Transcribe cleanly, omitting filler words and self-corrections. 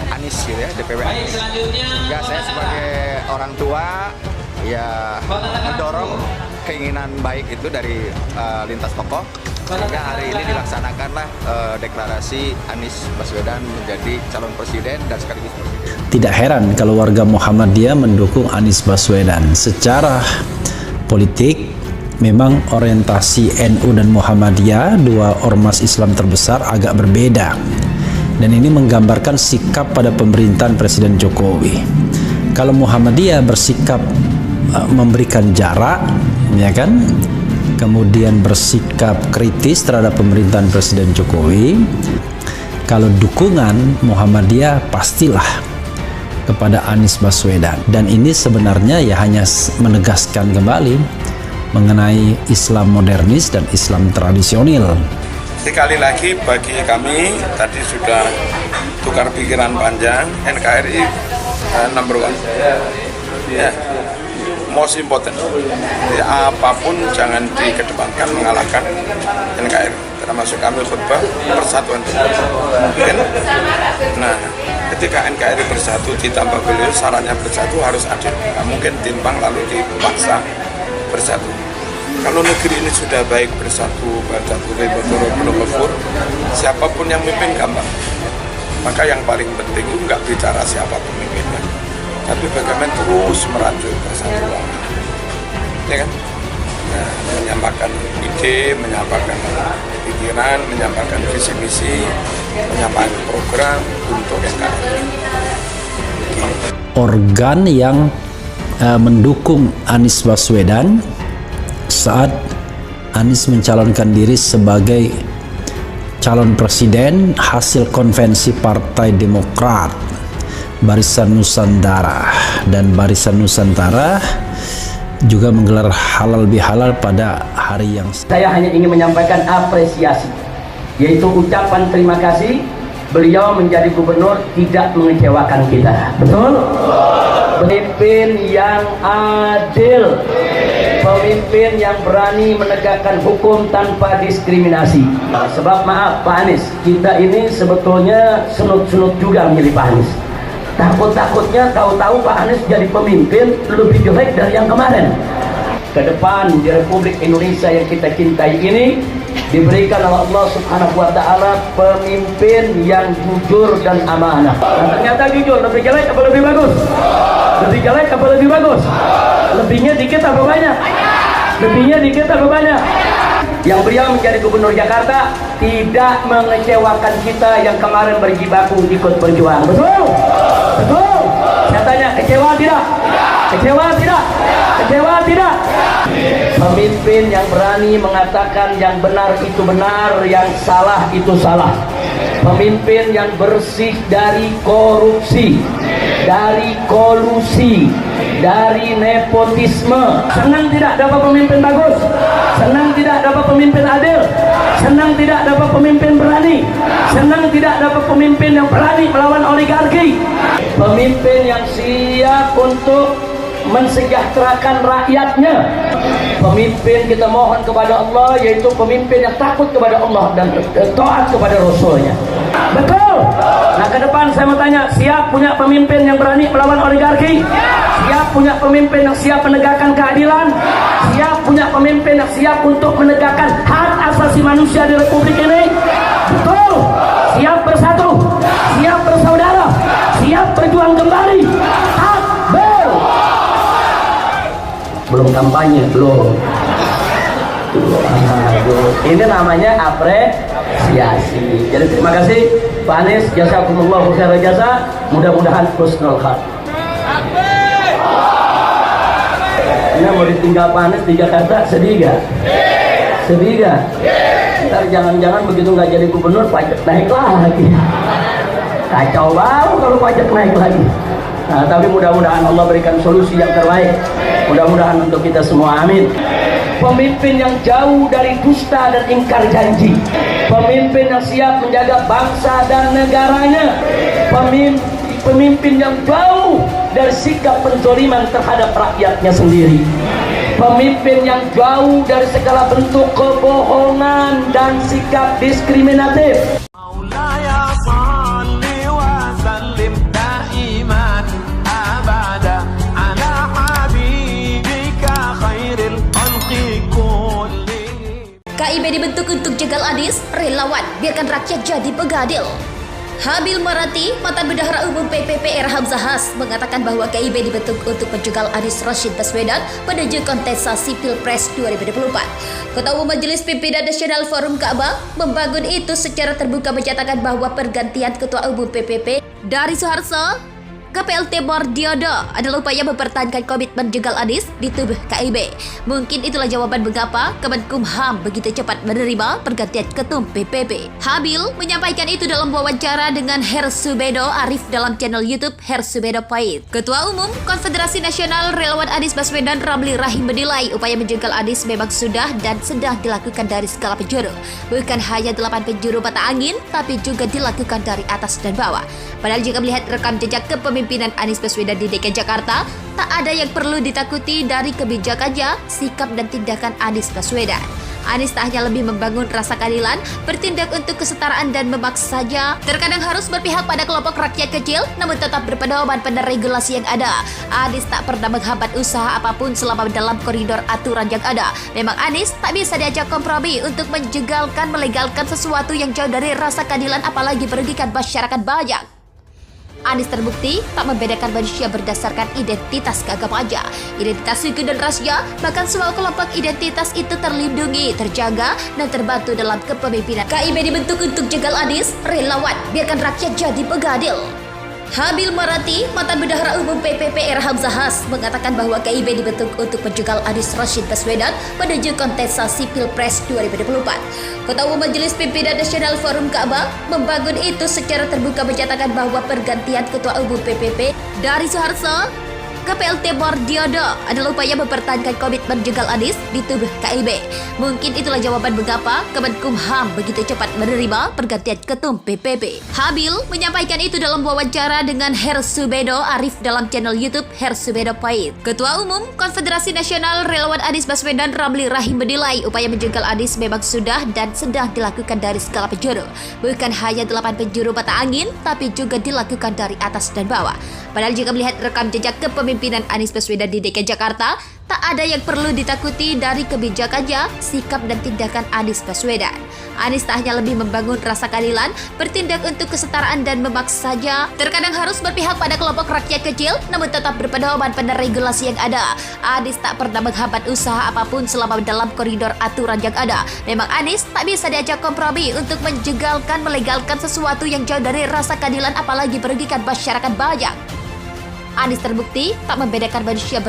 Anies gitu ya, DPW Anies. Ya saya sebagai orang tua ya mendorong keinginan baik itu dari lintas tokoh sehingga hari ini dilaksanakanlah deklarasi Anies Baswedan menjadi calon presiden dan sekaligus presiden. Tidak heran kalau warga Muhammadiyah mendukung Anies Baswedan. Secara politik memang orientasi NU dan Muhammadiyah, dua ormas Islam terbesar, agak berbeda. Dan ini menggambarkan sikap pada pemerintahan Presiden Jokowi. Kalau Muhammadiyah bersikap memberikan jarak, ya kan, kemudian bersikap kritis terhadap pemerintahan Presiden Jokowi. Kalau dukungan Muhammadiyah pastilah kepada Anies Baswedan. Dan ini sebenarnya ya hanya menegaskan kembali mengenai Islam modernis dan Islam tradisional. Sekali lagi bagi kami tadi sudah tukar pikiran panjang, NKRI number one, ya, most important. Jadi, apapun jangan dikedepankan mengalahkan NKRI. Termasuk kami khutbah persatuan. Mungkin, nah ketika NKRI bersatu ditambah beliau syaratnya bersatu harus adil. Nggak mungkin timpang lalu dipaksa bersatu. Kalau negeri ini sudah baik bersatu, betul-betul siapapun yang memimpin gampang. Maka yang paling penting itu nggak bicara siapa pemimpinnya, tapi bagaimana terus merajut persatuan, ya kan? Nah, menyampaikan ide, menyampaikan pikiran, menyampaikan visi misi, menyampaikan program untuk NKRI. Organ yang mendukung Anies Baswedan saat Anies mencalonkan diri sebagai calon presiden hasil konvensi Partai Demokrat Barisan Nusantara, dan Barisan Nusantara juga menggelar halal bihalal pada hari yang saya hanya ingin menyampaikan apresiasi, yaitu ucapan terima kasih. Beliau menjadi gubernur tidak mengecewakan kita, betul? Pemimpin yang adil, pemimpin yang berani menegakkan hukum tanpa diskriminasi. Sebab maaf Pak Anies, kita ini sebetulnya sunut-sunut juga milih Pak Anies. Takut-takutnya tahu-tahu Pak Anies jadi pemimpin lebih jelek dari yang kemarin. Ke depan di Republik Indonesia yang kita cintai ini diberikan oleh Allah Subhanahu wa Ta'ala pemimpin yang jujur dan amanah. Dan ternyata jujur, lebih jelek apa lebih bagus? Lebih jelek apa lebih bagus? Lebihnya dikit apa banyak? Lebihnya dikit apa banyak? Yang beliau menjadi gubernur Jakarta tidak mengecewakan kita yang kemarin berjibaku ikut berjuang. Betul? Betul? Saya tanya, kecewa tidak? Kecewa tidak? Kecewa tidak? Pemimpin yang berani mengatakan yang benar itu benar, yang salah itu salah. Pemimpin yang bersih dari korupsi, dari kolusi, dari nepotisme. Senang tidak dapat pemimpin bagus? Senang tidak dapat pemimpin adil? Senang tidak dapat pemimpin berani? Senang tidak dapat pemimpin yang berani melawan oligarki? Pemimpin yang siap untuk mensejahterakan rakyatnya. Pemimpin kita mohon kepada Allah, yaitu pemimpin yang takut kepada Allah dan taat kepada Rasulnya. Betul? Nah, ke depan saya mau tanya, siap punya pemimpin yang berani melawan oligarki? Siap punya pemimpin yang siap menegakkan keadilan? Siap punya pemimpin yang siap untuk menegakkan hak asasi manusia di Republik ini? Betul? Siap bersatu? Siap bersaudara? Siap berjuang kembali? Takbir! Belum kampanye, belum. Ini namanya apresiasi. Jadi terima kasih Pak Anies, jazakumullah khairan jasa. Mudah-mudahan husnul khatimah. Ini mau ditinggal Pak Anies di Jakarta, sedih gak? Sedih gak? Ntar jangan-jangan begitu nggak jadi gubernur pajak naik lagi. Kacau banget kalau pajak naik lagi. Nah, tapi mudah-mudahan Allah berikan solusi yang terbaik. Mudah-mudahan untuk kita semua, amin. Pemimpin yang jauh dari dusta dan ingkar janji. Pemimpin yang siap menjaga bangsa dan negaranya. Pemimpin yang jauh dari sikap penzoliman terhadap rakyatnya sendiri. Pemimpin yang jauh dari segala bentuk kebohongan dan sikap diskriminatif. Anies, relawan biarkan rakyat jadi pegadil. Habil Marati, mantan Bendahara Umum PPP Era Hamzahas, mengatakan bahwa KIB dibentuk untuk menjegal Anies Rashid Baswedan menuju kontestasi Pilpres 2024. Ketua Umum Majelis Pimpinan Nasional Forum Ka'bah membangun itu secara terbuka menyatakan bahwa pergantian Ketua Umum PPP dari Soeharto ke PLT Mardiono adalah upaya mempertahankan komitmen jegal Anies di tubuh KIB. Mungkin itulah jawaban mengapa Kemenkumham begitu cepat menerima pergantian ketum PPP. Habil menyampaikan itu dalam wawancara dengan Hersubedo Arif dalam channel YouTube Hersubedo Pait. Ketua Umum Konfederasi Nasional Relawan Anies Baswedan Ramli Rahim menilai upaya menjegal Anies memang sudah dan sedang dilakukan dari segala penjuru. Bukan hanya 8 penjuru mata angin, tapi juga dilakukan dari atas dan bawah. Padahal jika melihat rekam jejak kepemimpinan Anies Baswedan di DKI Jakarta, tak ada yang perlu ditakuti dari kebijakannya, sikap dan tindakan Anies Baswedan. Anies tak hanya lebih membangun rasa keadilan, bertindak untuk kesetaraan dan memaksanya. Terkadang harus berpihak pada kelompok rakyat kecil, namun tetap berpedoman pada regulasi yang ada. Anies tak pernah menghambat usaha apapun selama dalam koridor aturan yang ada. Memang Anies tak bisa diajak kompromi untuk menjegalkan, melegalkan sesuatu yang jauh dari rasa keadilan, apalagi merugikan masyarakat banyak. Anies terbukti tak membedakan manusia berdasarkan identitas keagamaannya, identitas suku dan rasnya, bahkan semua kelompok identitas itu terlindungi, terjaga, dan terbantu dalam kepemimpinan. KIB dibentuk untuk jegal Anies, relawan biarkan rakyat jadi pegadil. Habil Marati, mantan Bendahara Umum PPP Era Hamzahas, mengatakan bahwa KIB dibentuk untuk menjegal Anies Rashid Baswedan menuju kontestasi Pilpres 2024. Ketua Umum Majelis Pimpinan Nasional Forum Ka'bah membangun itu secara terbuka menyatakan bahwa pergantian Ketua Umum PPP dari Soeharto ke PLT Mardiono adalah upaya mempertahankan komitmen jegal Anies di tubuh KIB. Mungkin itulah jawaban mengapa Kemenkumham begitu cepat menerima pergantian ketum PPP. Habil menyampaikan itu dalam wawancara dengan Hersubedo Arif dalam channel YouTube Hersubedo Pait. Ketua Umum Konfederasi Nasional Relawan Anies Baswedan Ramli Rahim menilai upaya menjegal Anies memang sudah dan sedang dilakukan dari segala penjuru. Bukan hanya 8 penjuru mata angin, tapi juga dilakukan dari atas dan bawah. Padahal jika melihat rekam jejak kepemimpinan Anies Baswedan di DKI Jakarta, tak ada yang perlu ditakuti dari kebijakannya, sikap dan tindakan Anies Baswedan. Anies tak hanya lebih membangun rasa keadilan, bertindak untuk kesetaraan dan memaksanya. Terkadang harus berpihak pada kelompok rakyat kecil, namun tetap berpedoman pada regulasi yang ada. Anies tak pernah menghambat usaha apapun selama dalam koridor aturan yang ada. Memang Anies tak bisa diajak kompromi untuk menjegalkan, melegalkan sesuatu yang jauh dari rasa keadilan, apalagi merugikan masyarakat banyak. Anies terbukti tak membedakan manusia